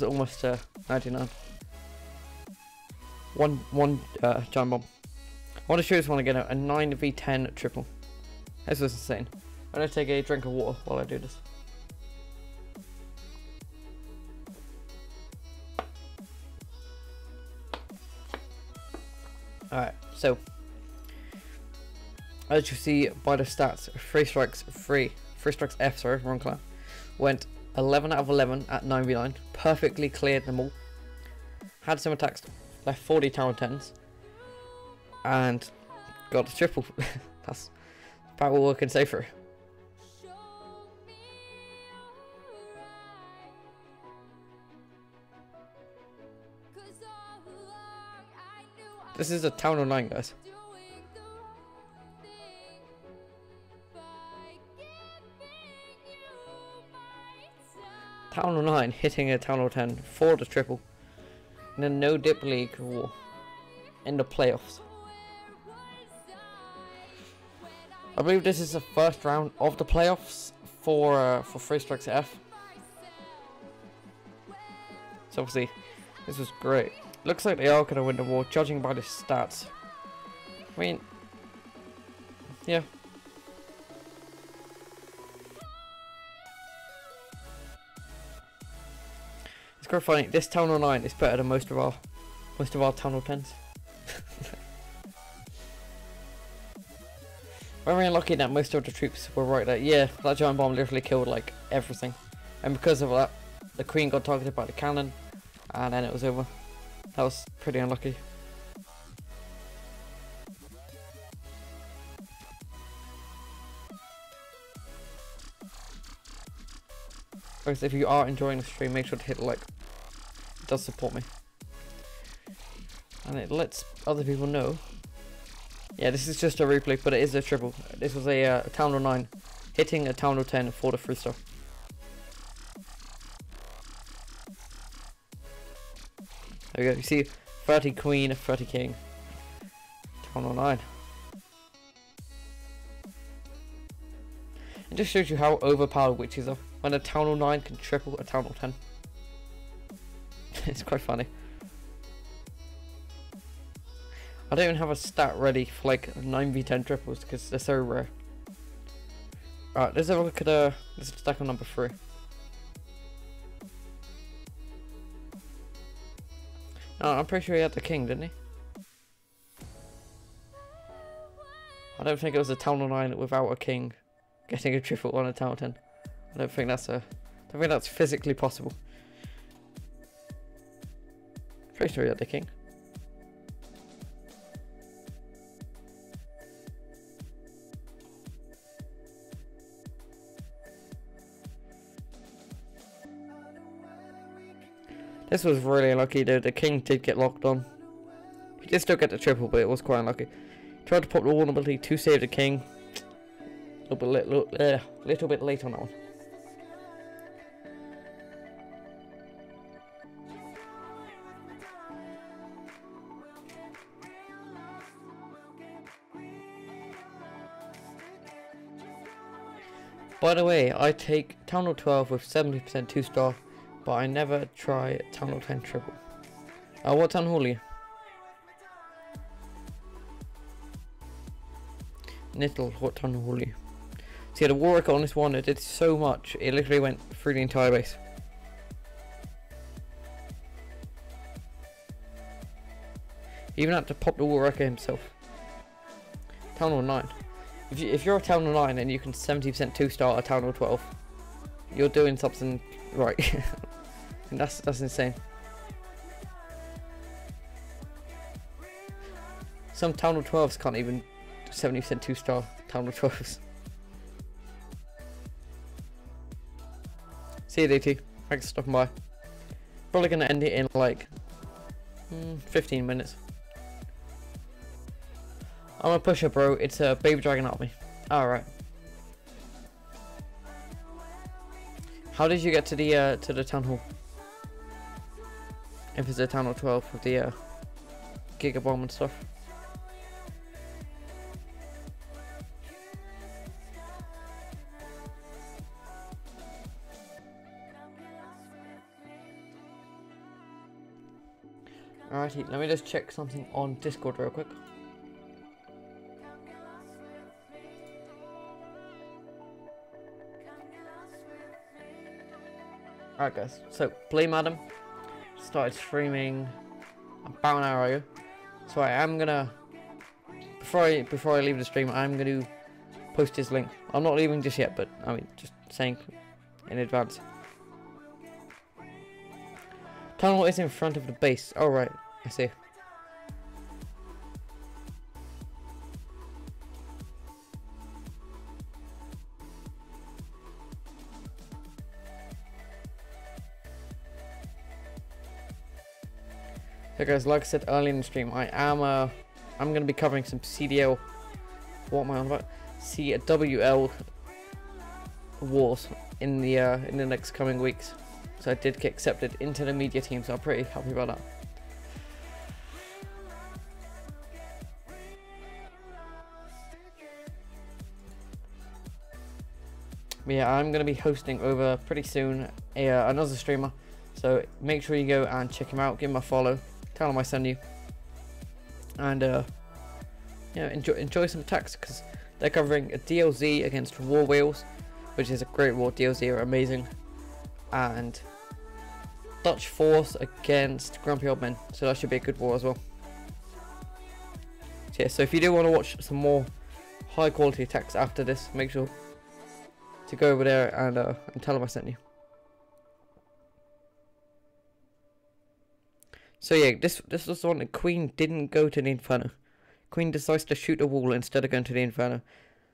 almost 99. One giant bomb. I want to show this one again. A 9v10 triple. This was insane. I'm gonna take a drink of water while I do this. Alright, so as you see by the stats, Free Strikes F, sorry, wrong clan, went 11 out of 11 at 9v9, perfectly cleared them all, had some attacks, left 40 tower 10s, and got a triple. That's about all I can say for it. This is a Town of 9, guys. Town of 9 hitting a Town of 10 for the triple in a NoDipLeague war in the playoffs. I believe this is the first round of the playoffs for Free Strikes F. So obviously this was great. Looks like they are going to win the war, judging by the stats. I mean, yeah. It's quite funny. This Town of 9 is better than most of our Town of 10s. Very unlucky that most of the troops were right there. Yeah, that giant bomb literally killed like everything, and because of that, the Queen got targeted by the cannon, and then it was over. That was pretty unlucky. Guys, if you are enjoying the stream, make sure to hit like. It does support me. And it lets other people know. Yeah, this is just a replay, but it is a triple. This was a Town of 9 hitting a Town of 10 for the 3-star. There we go, you see 30 Queen, 30 King. Town of 9. It just shows you how overpowered witches are. When a Town of 9 can triple a Town of 10. It's quite funny. I don't even have a stat ready for like 9v10 triples because they're so rare. Alright, let's have a look at this stack on number 3. No, I'm pretty sure he had the king, didn't he? I don't think it was a Town of 9 without a king getting a triple on a Town of 10. I don't think that's physically possible. Pretty sure he had the king. This was really unlucky though. The king did get locked on. He did still get the triple, but it was quite unlucky. Tried to pop the wall ability to save the king. A little bit late on that one. By the way, I take Town Hall 12 with 70% 2-star, but I never try Town Hall 10 triple. What Town Hall are you? Nittle, what Town Hall are you? See, the war record on this one, it did so much, it literally went through the entire base. He even had to pop the war record himself. Town Hall 9. If you're a Town Hall 9 and you can 70% 2-star a Town Hall 12, you're doing something right. And that's insane. Some Town Hall 12s can't even 70% 2-star Town Hall 12s. See you, DT. Thanks for stopping by. Probably gonna end it in like 15 minutes. I'm a pusher, bro. It's a baby dragon army. Alright. How did you get to the town hall? If it's a Town Hall 12 with the Giga Bomb and stuff. Alrighty, let me just check something on Discord real quick. Alright guys, so Play Madam started streaming about an hour ago. So I am gonna, before I leave the stream, I'm gonna post his link. I'm not leaving just yet, but I mean just saying in advance. Town Hall is in front of the base. Oh right, I see. So guys, like I said earlier in the stream, I'm gonna be covering some CDL. What am I on about? CWL wars in the next coming weeks. So I did get accepted into the media team, so I'm pretty happy about that. But yeah, I'm gonna be hosting over pretty soon another streamer. So make sure you go and check him out, give him a follow. Tell them I send you, and yeah, enjoy some attacks because they're covering a DLZ against War Wheels, which is a great war. DLZ are amazing, and Dutch Force against Grumpy Old Men, so that should be a good war as well. So yeah, so if you do want to watch some more high quality attacks after this, make sure to go over there and tell them I sent you. So yeah, this was the one that Queen didn't go to the Inferno. Queen decides to shoot a wall instead of going to the Inferno.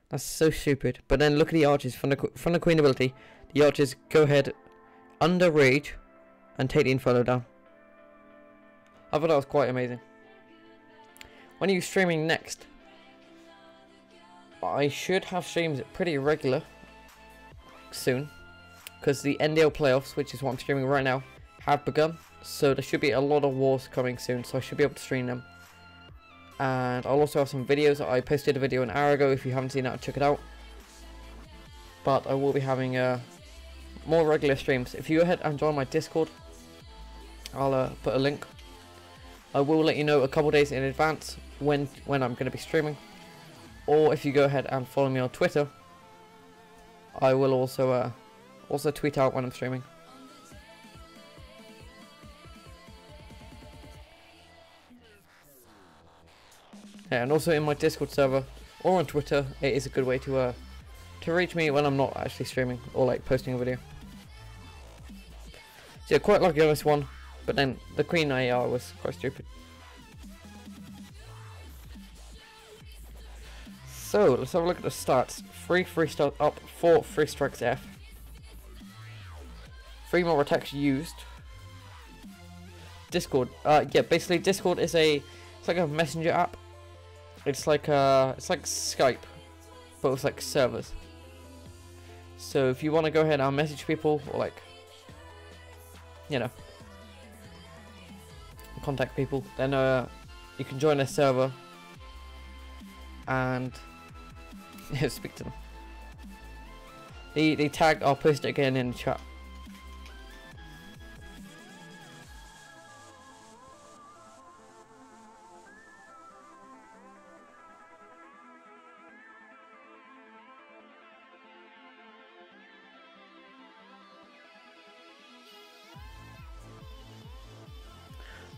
That's so stupid. But then look at the archers from the Queen ability. The archers go ahead under Rage and take the Inferno down. I thought that was quite amazing. When are you streaming next? I should have streams pretty regular soon, because the NDL playoffs, which is what I'm streaming right now, have begun. So there should be a lot of wars coming soon, so I should be able to stream them. And I'll also have some videos. I posted a video an hour ago. If you haven't seen that, check it out. But I will be having more regular streams. If you go ahead and join my Discord, I'll put a link. I will let you know a couple days in advance when I'm going to be streaming. Or if you go ahead and follow me on Twitter, I will also tweet out when I'm streaming. Yeah, and also in my Discord server or on Twitter, it is a good way to reach me when I'm not actually streaming or like posting a video. So yeah, quite lucky on this one, but then the Queen AR was quite stupid. So let's have a look at the stats. 3 free stars up, 4 free strikes F. 3 more attacks used. Discord. Yeah, basically Discord is it's like a messenger app. It's like Skype, but with like servers. So if you want to go ahead and message people, or like, you know, contact people, then you can join their server and speak to them. The tag, I'll post it again in the chat.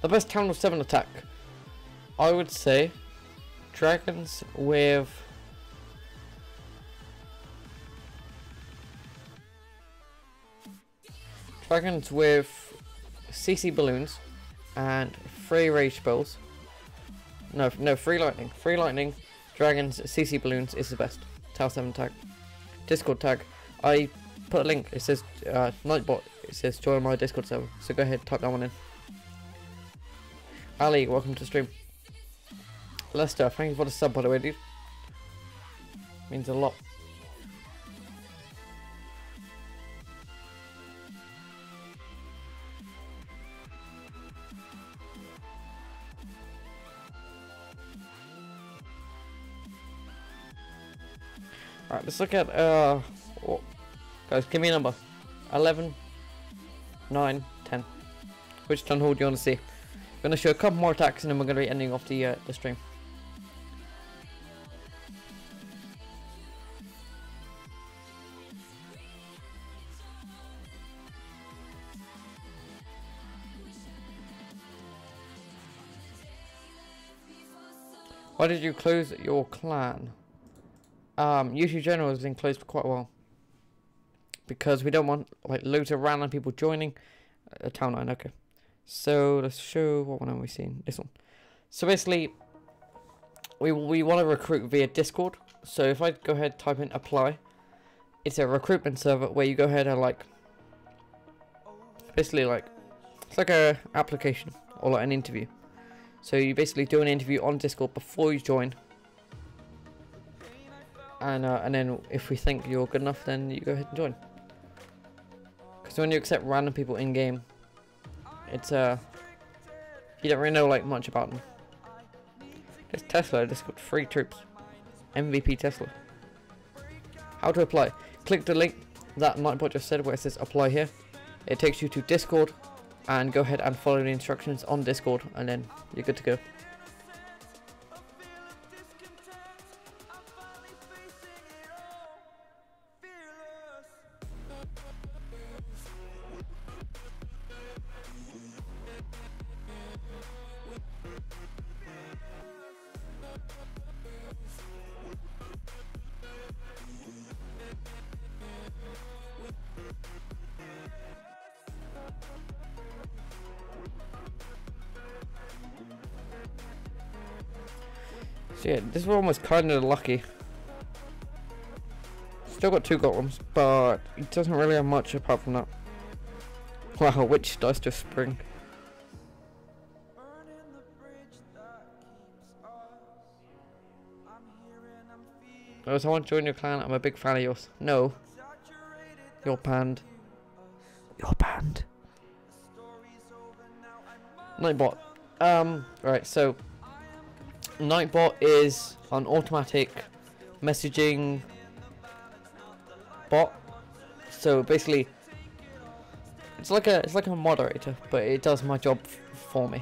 The best town of 7 attack, I would say dragons with CC balloons and 3 rage spells. No, 3 lightning. 3 lightning, dragons, CC balloons is the best. Tower 7 tag. Discord tag. I put a link. It says Nightbot. It says join my Discord server. So go ahead, type that one in. Ali, welcome to the stream. Lester, thank you for the sub, by the way, dude. Means a lot. Alright, let's look at guys, give me a number. 11, 9, 10. Which town hall do you want to see? I'm going to show a couple more attacks and then we're going to be ending off the stream. Why did you close your clan? YouTube General has been closed for quite a while. Because we don't want like loads of random people joining. Town 9, okay. So let's show, what one have we seen? This one. So basically, we want to recruit via Discord. So if I go ahead, type in apply, it's a recruitment server where you go ahead and like, basically like, it's like a application or like an interview. So you basically do an interview on Discord before you join. And then if we think you're good enough, then you go ahead and join. Because when you accept random people in game, it's you don't really know like much about them. This Tesla just got 3 troops. MVP Tesla. How to apply? Click the link that Nightbot just said where it says apply here. It takes you to Discord and go ahead and follow the instructions on Discord and then you're good to go. So yeah, this one was kind of lucky. Still got 2 golems, but it doesn't really have much apart from that. Wow, which dice just spring. Oh, so I want to join your clan. I'm a big fan of yours. No. You're banned. You're banned. Nightbot. Right, so Nightbot is an automatic messaging bot. So basically, it's like a moderator, but it does my job for me.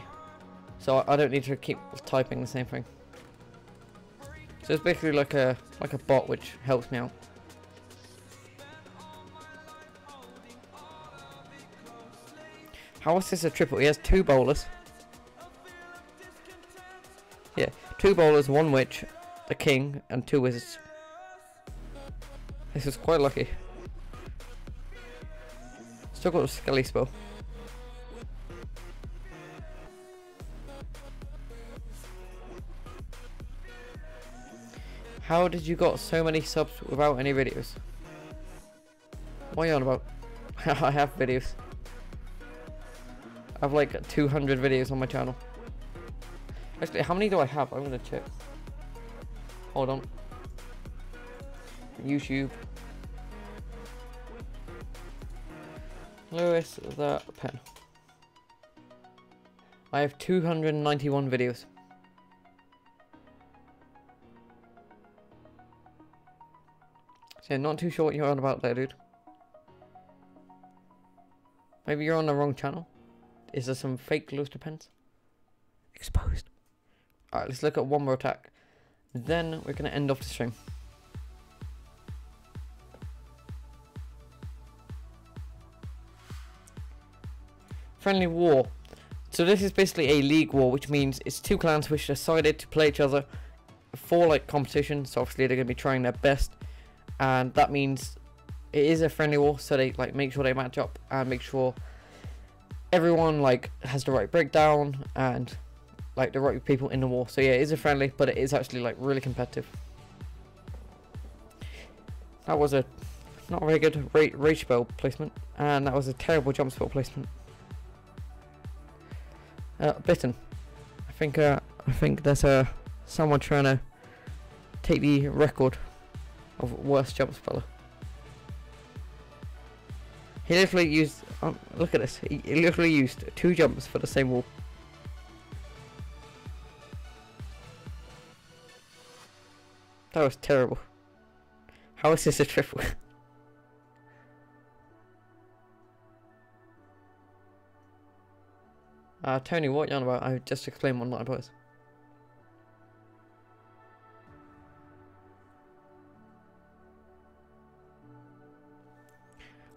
So I don't need to keep typing the same thing. So it's basically like a bot which helps me out. How is this a triple? He has 2 bowlers. Yeah, 2 bowlers, 1 witch, a king, and 2 wizards. This is quite lucky. Still got a Skelly spell. How did you got so many subs without any videos? What are you on about? I have videos. I have like 200 videos on my channel. Actually, how many do I have? I'm gonna check. Hold on. YouTube. Lewis the Pen. I have 291 videos. So yeah, not too sure what you're on about there, dude. Maybe you're on the wrong channel. Is there some fake Lewis the Pens? Exposed. Alright, let's look at one more attack. Then we're going to end off the stream. Friendly war. So this is basically a league war, which means it's two clans which decided to play each other for like competition. So obviously they're going to be trying their best, and that means it is a friendly war. So they like make sure they match up and make sure everyone like has the right breakdown and like the right people in the war. So yeah, it is a friendly, but it is actually like really competitive. That was a not very good rage spell placement, and that was a terrible jump spell placement. Bitten. I think there's someone trying to take the record of worst jump speller. He literally used. Look at this. He literally used 2 jumps for the same wall. That was terrible. How is this a triple? Tony, what are you on about? I just explained what that was.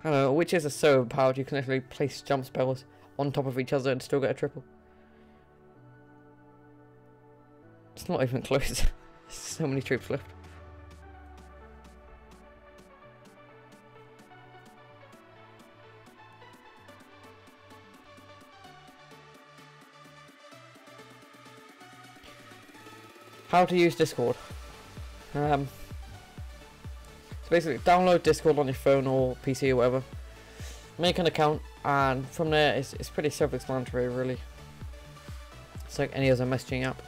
I don't know, witches are so overpowered you can literally place jump spells on top of each other and still get a triple. It's not even close. There's so many troops left. How to use Discord. So basically download Discord on your phone or PC or whatever. Make an account, and from there it's pretty self-explanatory really. It's like any other messaging app.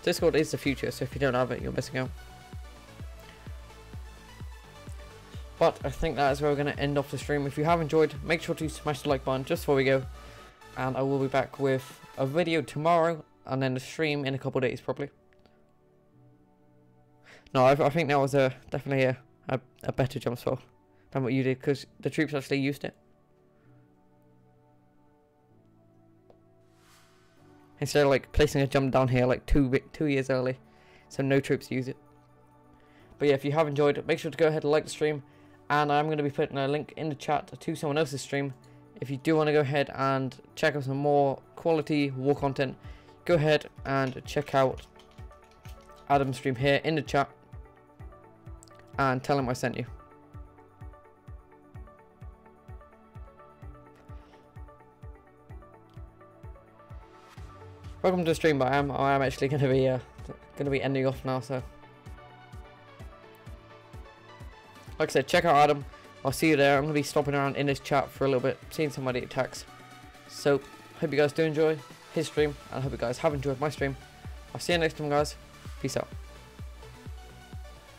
Discord is the future, so if you don't have it, you're missing out. But I think that is where we're going to end off the stream. If you have enjoyed, make sure to smash the like button just before we go. And I will be back with a video tomorrow, and then the stream in a couple of days probably. No, I think that was definitely a better jump spell than what you did, because the troops actually used it. Instead of like placing a jump down here like 2 years early, so no troops use it. But yeah, if you have enjoyed, make sure to go ahead and like the stream, and I'm going to be putting a link in the chat to someone else's stream. If you do want to go ahead and check out some more quality war content, go ahead and check out Adam's stream here in the chat and tell him I sent you. Welcome to the stream, but I am actually going to be ending off now. So, like I said, check out Adam. I'll see you there. I'm going to be stopping around in his chat for a little bit, seeing somebody attacks. So, hope you guys do enjoy his stream, and I hope you guys have enjoyed my stream. I'll see you next time, guys. Peace out.